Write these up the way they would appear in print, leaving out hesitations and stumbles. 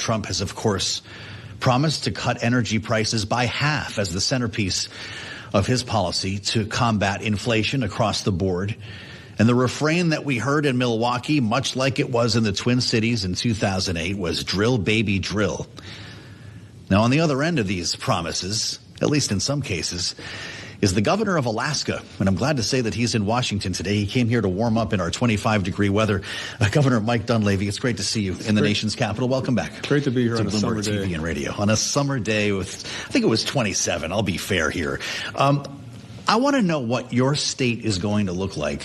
Trump has, of course, promised to cut energy prices by half as the centerpiece of his policy to combat inflation across the board. And the refrain that we heard in Milwaukee, much like it was in the Twin Cities in 2008, was drill, baby, drill. Now, on the other end of these promises, at least in some cases, is the governor of Alaska. And I'm glad to say that he's in Washington today. He came here to warm up in our 25-degree weather. Governor Mike Duleavy, it's great to see you in the nation's capital. Welcome back. Great to be here on a Bloomberg summer TV day. and radio. On a summer day with, I think it was 27. I'll be fair here. I want to know what your state is going to look like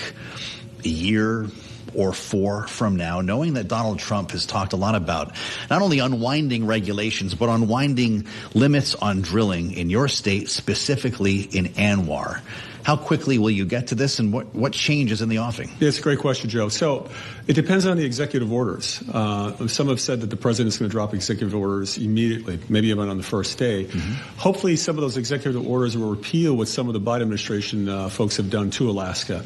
a year or 4 from now, knowing that Donald Trump has talked a lot about not only unwinding regulations, but unwinding limits on drilling in your state, specifically in ANWR. How quickly will you get to this, and what changes in the offing? Yeah, it's a great question, Joe. So it depends on the executive orders. Some have said that the president's going to drop executive orders immediately, maybe even on the first day. Hopefully some of those executive orders will repeal what some of the Biden administration folks have done to Alaska.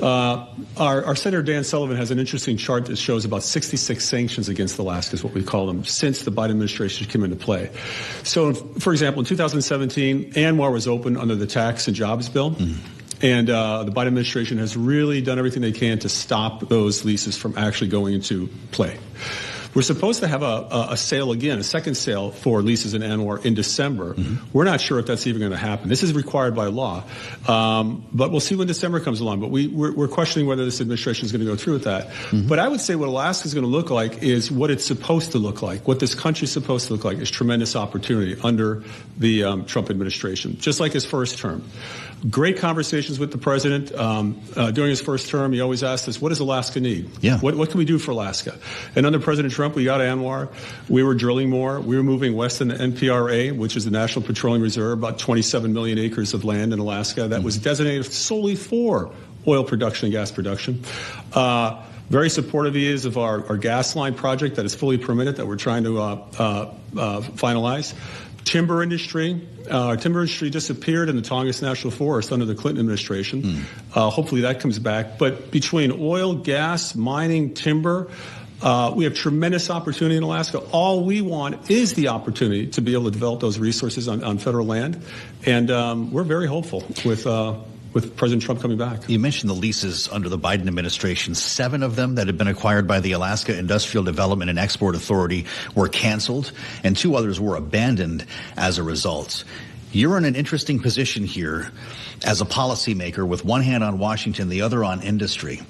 Our Senator Dan Sullivan has an interesting chart that shows about 66 sanctions against Alaska, is what we call them, since the Biden administration came into play. So, for example, in 2017, ANWR was open under the tax and jobs bill. And the Biden administration has really done everything they can to stop those leases from actually going into play. We're supposed to have a sale again, a second sale for leases in ANWR in December. We're not sure if that's even going to happen. This is required by law. But we'll see when December comes along. But we're questioning whether this administration is going to go through with that. But I would say what Alaska is going to look like is what it's supposed to look like. What this country is supposed to look like is tremendous opportunity under the Trump administration, just like his first term. Great conversations with the president. During his first term, he always asked us, what does Alaska need? Yeah. What can we do for Alaska? And under President Trump, we got ANWR. We were drilling more. We were moving west in the NPRA, which is the National Petroleum Reserve, about 27 million acres of land in Alaska that was designated solely for oil production and gas production. Very supportive he is of our gas line project that is fully permitted that we're trying to finalize. Timber industry. Our timber industry disappeared in the Tongass National Forest under the Clinton administration. Hopefully that comes back. But between oil, gas, mining, timber, we have tremendous opportunity in Alaska. All we want is the opportunity to be able to develop those resources on federal land. And we're very hopeful with President Trump coming back. You mentioned the leases under the Biden administration. 7 of them that had been acquired by the Alaska Industrial Development and Export Authority were canceled, and 2 others were abandoned as a result. You're in an interesting position here as a policymaker with one hand on Washington, the other on industry.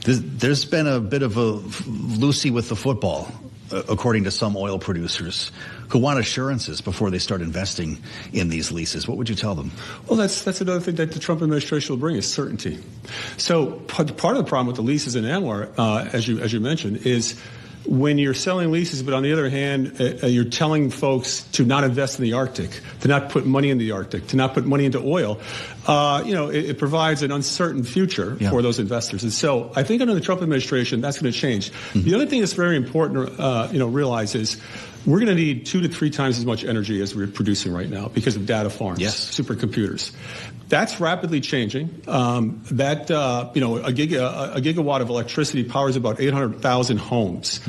There's been a bit of a Lucy with the football, according to some oil producers, who want assurances before they start investing in these leases. What would you tell them? Well, that's another thing that the Trump administration will bring is certainty. So part of the problem with the leases in ANWR, as you mentioned, is when you're selling leases, but on the other hand, you're telling folks to not invest in the Arctic, to not put money in the Arctic, to not put money into oil, it provides an uncertain future for those investors. And so I think under the Trump administration, that's going to change. The other thing that's very important to realize is we're going to need 2 to 3 times as much energy as we're producing right now because of data farms, supercomputers. That's rapidly changing. A gigawatt of electricity powers about 800,000 homes.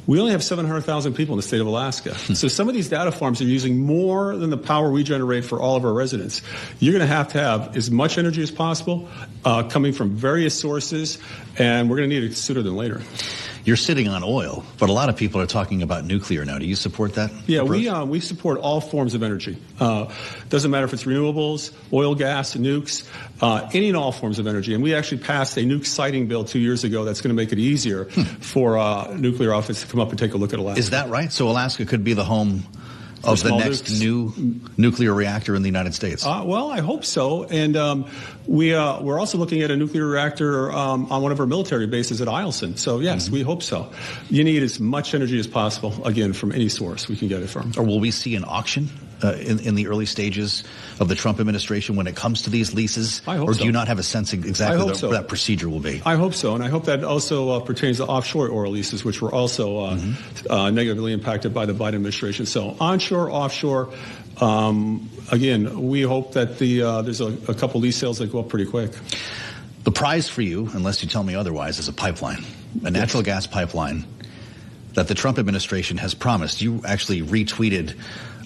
We only have 700,000 people in the state of Alaska. So some of these data farms are using more than the power we generate for all of our residents. You're going to have as much energy as possible coming from various sources, and we're going to need it sooner than later. You're sitting on oil, but a lot of people are talking about nuclear now. Do you support that? Yeah, we support all forms of energy. Doesn't matter if it's renewables, oil, gas, nukes, any and all forms of energy. And we actually passed a nuke siting bill 2 years ago that's going to make it easier for nuclear outfits to come up and take a look at Alaska. Is that right? So Alaska could be the home of the next new nuclear reactor in the United States? Well, I hope so. And we're also looking at a nuclear reactor on one of our military bases at Eielson. So, yes, we hope so. You need as much energy as possible, again, from any source we can get it from. Or will we see an auction in the early stages of the Trump administration when it comes to these leases? I hope or so. do you not have a sense exactly what that procedure will be? I hope so. And I hope that also pertains to offshore oil leases, which were also negatively impacted by the Biden administration. So onshore, offshore, again, we hope that there's a couple lease sales that go up pretty quick. The prize for you, unless you tell me otherwise, is a pipeline, a natural gas pipeline that the Trump administration has promised. You actually retweeted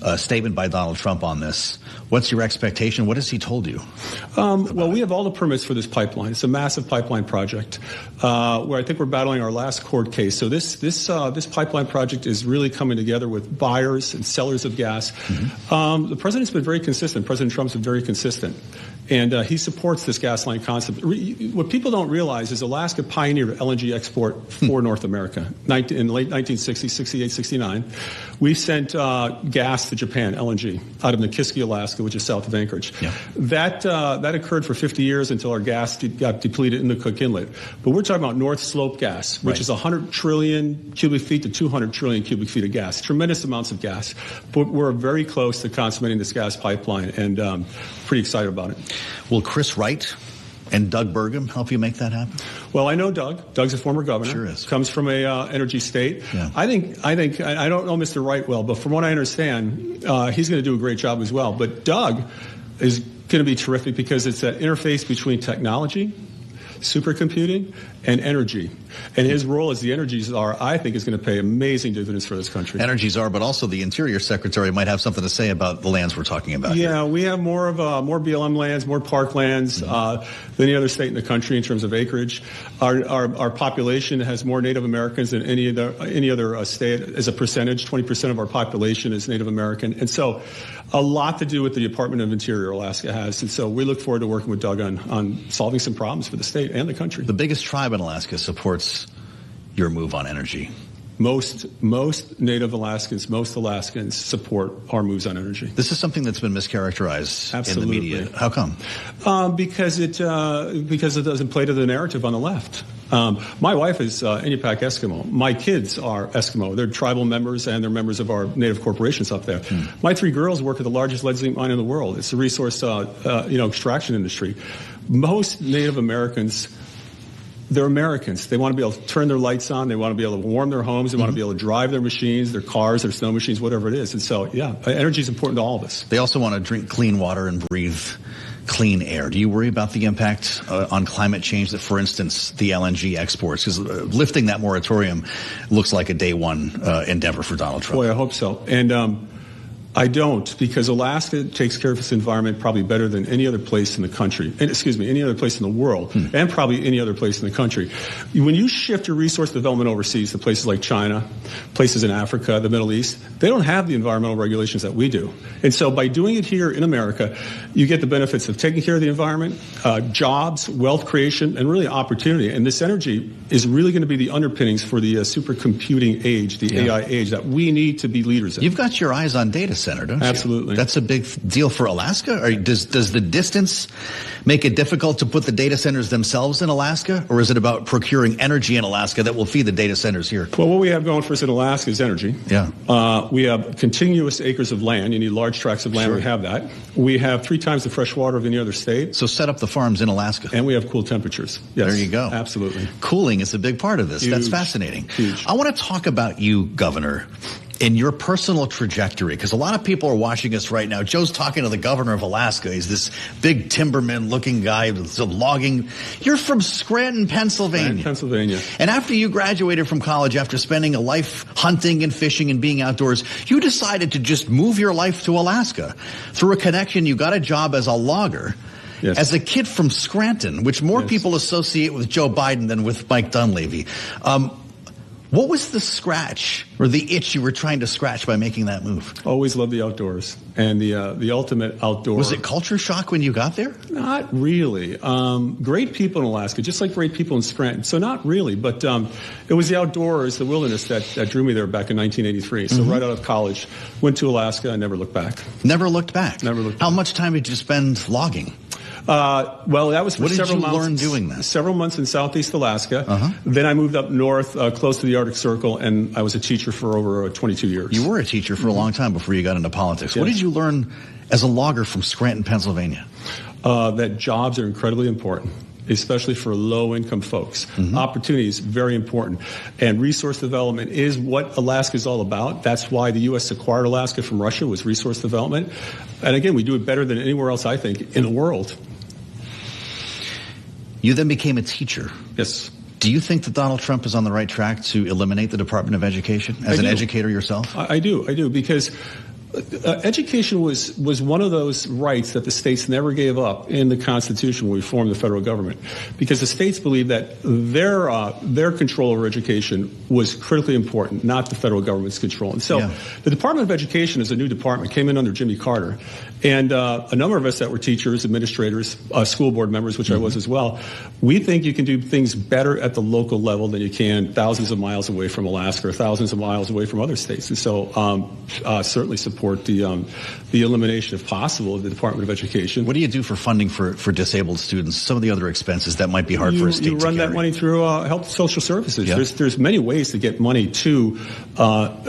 a statement by Donald Trump on this. What's your expectation? What has he told you? Well, we have all the permits for this pipeline. It's a massive pipeline project where I think we're battling our last court case. So this pipeline project is really coming together with buyers and sellers of gas. Mm-hmm. The president's been very consistent. President Trump's been very consistent. And he supports this gas line concept. What people don't realize is Alaska pioneered LNG export for North America. In the late 1960s, 68, 69, we sent gas to Japan, LNG, out of Nikiski, Alaska, which is south of Anchorage. Yeah. That occurred for 50 years until our gas got depleted in the Cook Inlet. But we're talking about North Slope gas, which is 100 trillion cubic feet to 200 trillion cubic feet of gas. Tremendous amounts of gas. But we're very close to consummating this gas pipeline, and pretty excited about it. Will Chris Wright and Doug Burgum help you make that happen? Well, I know Doug. Doug's a former governor. Sure is. Comes from a energy state. Yeah. I think I don't know Mr. Wright well, but from what I understand, he's going to do a great job as well. But Doug is going to be terrific because it's an interface between technology, supercomputing, and energy. And his role as the energy czar, I think, is going to pay amazing dividends for this country. Energy czar, but also the Interior Secretary might have something to say about the lands we're talking about. Yeah, we have more BLM lands, more park lands than any other state in the country in terms of acreage. Our population has more Native Americans than any other state as a percentage. 20% of our population is Native American, and so a lot to do with the Department of Interior Alaska has. And so we look forward to working with Doug on solving some problems for the state and the country. The biggest tribe in Alaska supports your move on energy. Most Native Alaskans, most Alaskans support our moves on energy. This is something that's been mischaracterized Absolutely. In the media. How come? Because it doesn't play to the narrative on the left. My wife is Inupiaq Eskimo. My kids are Eskimo. They're tribal members and they're members of our native corporations up there. My 3 girls work at the largest lead zinc mine in the world. It's a resource extraction industry. Most Native Americans, they're Americans. They want to be able to turn their lights on. They want to be able to warm their homes. They want to be able to drive their machines, their cars, their snow machines, whatever it is. And so, yeah, energy is important to all of us. They also want to drink clean water and breathe clean air. Do you worry about the impact on climate change that, for instance, the LNG exports? Because lifting that moratorium looks like a day one endeavor for Donald Trump. Boy, I hope so. And I don't, because Alaska takes care of its environment probably better than any other place in the country, any other place in the world, and probably any other place in the country. When you shift your resource development overseas to places like China, places in Africa, the Middle East, they don't have the environmental regulations that we do. And so by doing it here in America, you get the benefits of taking care of the environment, jobs, wealth creation, and really opportunity. And this energy is really going to be the underpinnings for the supercomputing age, the AI age that we need to be leaders in. You've got your eyes on data center, don't you? Absolutely. That's a big deal for Alaska? Or does the distance make it difficult to put the data centers themselves in Alaska? Or is it about procuring energy in Alaska that will feed the data centers here? Well, what we have going for us in Alaska is energy. Yeah. We have continuous acres of land. You need large tracts of land. Sure. We have that. We have 3 times the fresh water of any other state. So set up the farms in Alaska. And we have cool temperatures. Yes. There you go. Absolutely. Cooling is a big part of this. Huge. That's fascinating. Huge. I want to talk about you, Governor, in your personal trajectory, because a lot of people are watching us right now. Joe's talking to the governor of Alaska. He's this big timberman-looking guy with some logging. You're from Scranton, Pennsylvania. And after you graduated from college, after spending a life hunting and fishing and being outdoors, you decided to just move your life to Alaska. Through a connection, you got a job as a logger. Yes. As a kid from Scranton, which more people associate with Joe Biden than with Mike Duleavy. What was the scratch or the itch you were trying to scratch by making that move? Always loved the outdoors and the ultimate outdoor. Was it culture shock when you got there? Not really. Great people in Alaska, just like great people in Scranton. So not really, but it was the outdoors, the wilderness that drew me there back in 1983. So right out of college, went to Alaska and never looked back. Never looked back? Never looked back. How much time did you spend logging? Well, that was for several months. What did you learn doing that? Several months in Southeast Alaska. Then I moved up north, close to the Arctic Circle, and I was a teacher for over 22 years. You were a teacher for a long time before you got into politics. Yes. What did you learn as a logger from Scranton, Pennsylvania? That jobs are incredibly important, especially for low-income folks. Opportunity is very important. And resource development is what Alaska is all about. That's why the U.S. acquired Alaska from Russia, was resource development. And again, we do it better than anywhere else, I think, in the world. You then became a teacher. Yes. Do you think that Donald Trump is on the right track to eliminate the Department of Education as an educator yourself? I do, because education was one of those rights that the states never gave up in the Constitution when we formed the federal government, because the states believed that their control over education was critically important, not the federal government's control. And so the Department of Education is a new department, came in under Jimmy Carter, and a number of us that were teachers, administrators, school board members, which I was as well, we think you can do things better at the local level than you can thousands of miles away from Alaska or thousands of miles away from other states. And so certainly support the elimination, if possible, of the Department of Education. What do you do for funding for disabled students? Some of the other expenses that might be hard for a state to carry. You run that money through health social services. Yeah. There's many ways to get money to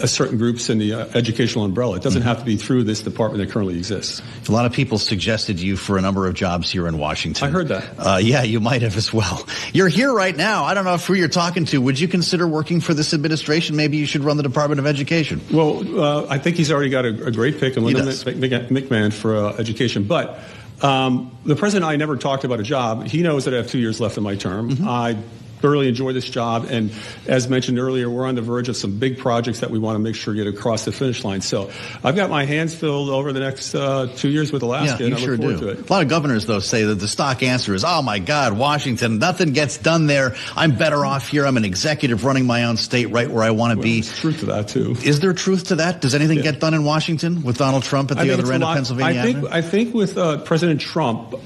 certain groups in the educational umbrella. It doesn't have to be through this department that currently exists. A lot of people suggested you for a number of jobs here in Washington. I heard that. Yeah, you might have as well. You're here right now. I don't know who you're talking to. Would you consider working for this administration? Maybe you should run the Department of Education. Well, I think he's already got a great pick in Linda McMahon for education. But the president and I never talked about a job. He knows that I have 2 years left in my term. I thoroughly enjoy this job, and as mentioned earlier, we're on the verge of some big projects that we want to make sure get across the finish line. So I've got my hands filled over the next 2 years with Alaska, and I look forward to it. A lot of governors, though, say that the stock answer is, oh, my God, Washington, nothing gets done there. I'm better off here. I'm an executive running my own state right where I want to be. There's truth to that, too. Is there truth to that? Does anything get done in Washington with Donald Trump at the other end of Pennsylvania? I think with President Trump,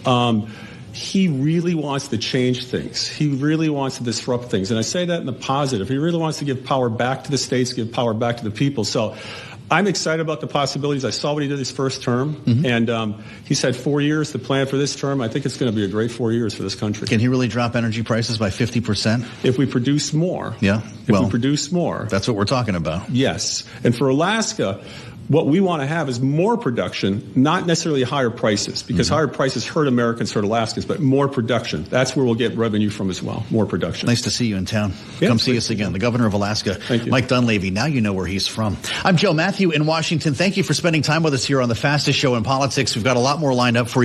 he really wants to change things. He really wants to disrupt things. And I say that in the positive. He really wants to give power back to the states, give power back to the people. So I'm excited about the possibilities. I saw what he did his first term, and he's had 4 years to plan for this term. I think it's going to be a great 4 years for this country. Can he really drop energy prices by 50%? If we produce more. Yeah. If we produce more. That's what we're talking about. Yes. And for Alaska, what we want to have is more production, not necessarily higher prices, because higher prices hurt Americans, hurt Alaskans, but more production. That's where we'll get revenue from as well, more production. Nice to see you in town. Come see us again. The governor of Alaska, Thank you. Mike Duleavy. Now you know where he's from. I'm Joe Matthew in Washington. Thank you for spending time with us here on the fastest show in politics. We've got a lot more lined up for you.